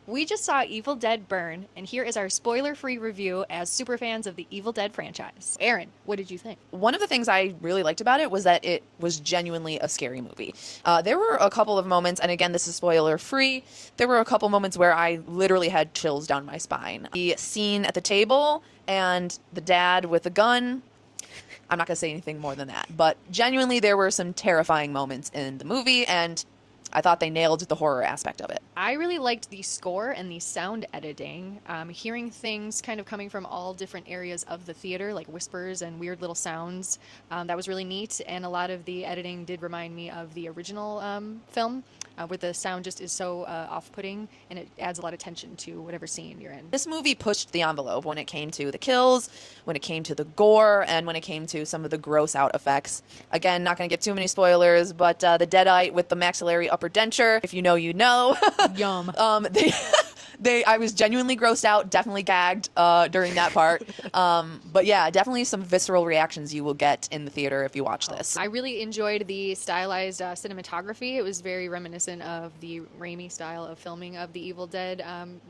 We just saw Evil Dead Burn, and here is our spoiler-free review as superfans of the Evil Dead franchise. Aaron, what did you think? One of the things I really liked about it was that it was genuinely a scary movie. There were a couple of moments, and again, this is spoiler free, there were a couple moments where I literally had chills down my spine. The scene at the table and the dad with the gun, I'm not going to say anything more than that, but genuinely there were some terrifying moments in the movie, and I thought they nailed the horror aspect of it. I really liked the score and the sound editing. Hearing things kind of coming from all different areas of the theater, like whispers and weird little sounds, that was really neat. And a lot of the editing did remind me of the original film, where the sound just is so off-putting, and it adds a lot of tension to whatever scene you're in. This movie pushed the envelope when it came to the kills, when it came to the gore, and when it came to some of the gross out effects. Again, not going to give too many spoilers, but the Deadite with the maxillary upper denture, if you know, you know. Yum. I was genuinely grossed out, definitely gagged during that part. But yeah, definitely some visceral reactions you will get in the theater if you watch this. I really enjoyed the stylized cinematography. It was very reminiscent of the Raimi style of filming of the Evil Dead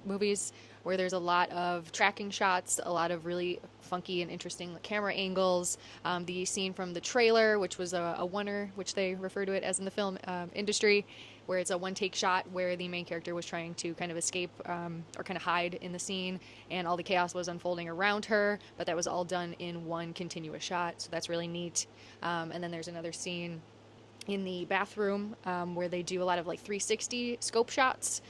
movies, where there's a lot of tracking shots, a lot of really funky and interesting camera angles. The scene from the trailer, which was a oneer, which they refer to it as in the film industry, where it's a one-take shot where the main character was trying to kind of escape or kind of hide in the scene, and all the chaos was unfolding around her, but that was all done in one continuous shot, so that's really neat. And then there's another scene in the bathroom where they do a lot of like 360 scope shots,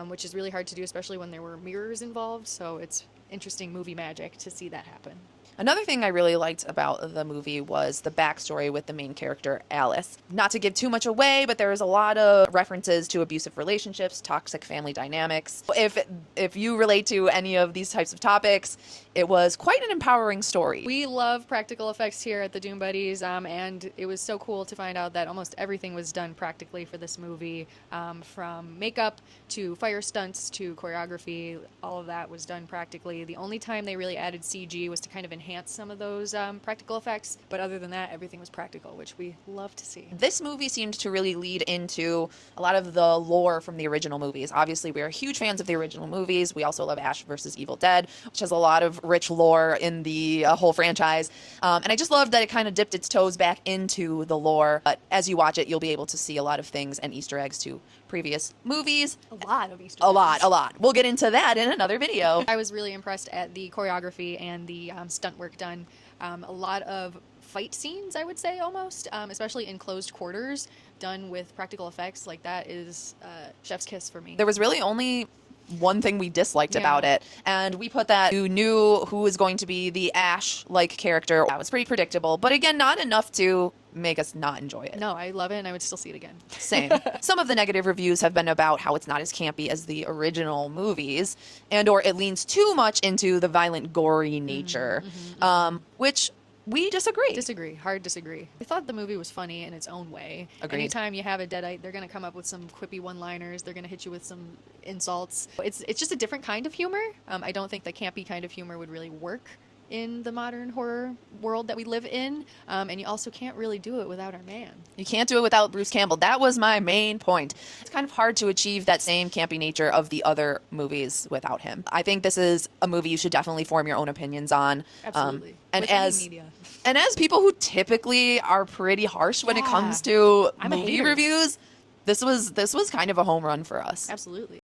which is really hard to do, especially when there were mirrors involved, so it's interesting movie magic to see that happen. Another thing I really liked about the movie was the backstory with the main character, Alice. Not to give too much away, but there was a lot of references to abusive relationships, toxic family dynamics. If you relate to any of these types of topics, it was quite an empowering story. We love practical effects here at the Doom Buddies, and it was so cool to find out that almost everything was done practically for this movie, from makeup to fire stunts to choreography. All of that was done practically. The only time they really added CG was to kind of enhance some of those practical effects, but other than that, everything was practical, which we love to see. This movie seemed to really lead into a lot of the lore from the original movies. Obviously, we are huge fans of the original movies. We also love Ash vs. Evil Dead, which has a lot of rich lore in the whole franchise. And I just loved that it kind of dipped its toes back into the lore. But as you watch it, you'll be able to see a lot of things and Easter eggs to previous movies. A lot of Easter eggs. A lot. We'll get into that in another video. I was really impressed at the choreography and the stunt work done. A lot of fight scenes, I would say, almost, especially in closed quarters, done with practical effects. Like, that is chef's kiss for me. There was really only one thing we disliked about it, and we put that you knew who was going to be the Ash-like character. That was pretty predictable, but again, not enough to make us not enjoy it. No, I love it, and I would still see it again. Same. Some of the negative reviews have been about how it's not as campy as the original movies, and or it leans too much into the violent, gory nature, which we disagree. Hard disagree. I thought the movie was funny in its own way. Agreed. Anytime you have a Deadite, they're going to come up with some quippy one-liners. They're going to hit you with some insults. It's just a different kind of humor. I don't think the campy kind of humor would really work in the modern horror world that we live in. And you also can't really do it without our man. You can't do it without Bruce Campbell. That was my main point. It's kind of hard to achieve that same campy nature of the other movies without him. I think this is a movie you should definitely form your own opinions on. Absolutely. And With any as media. and as people who typically are pretty harsh when it comes to I'm a movie hater. reviews, this was kind of a home run for us. Absolutely.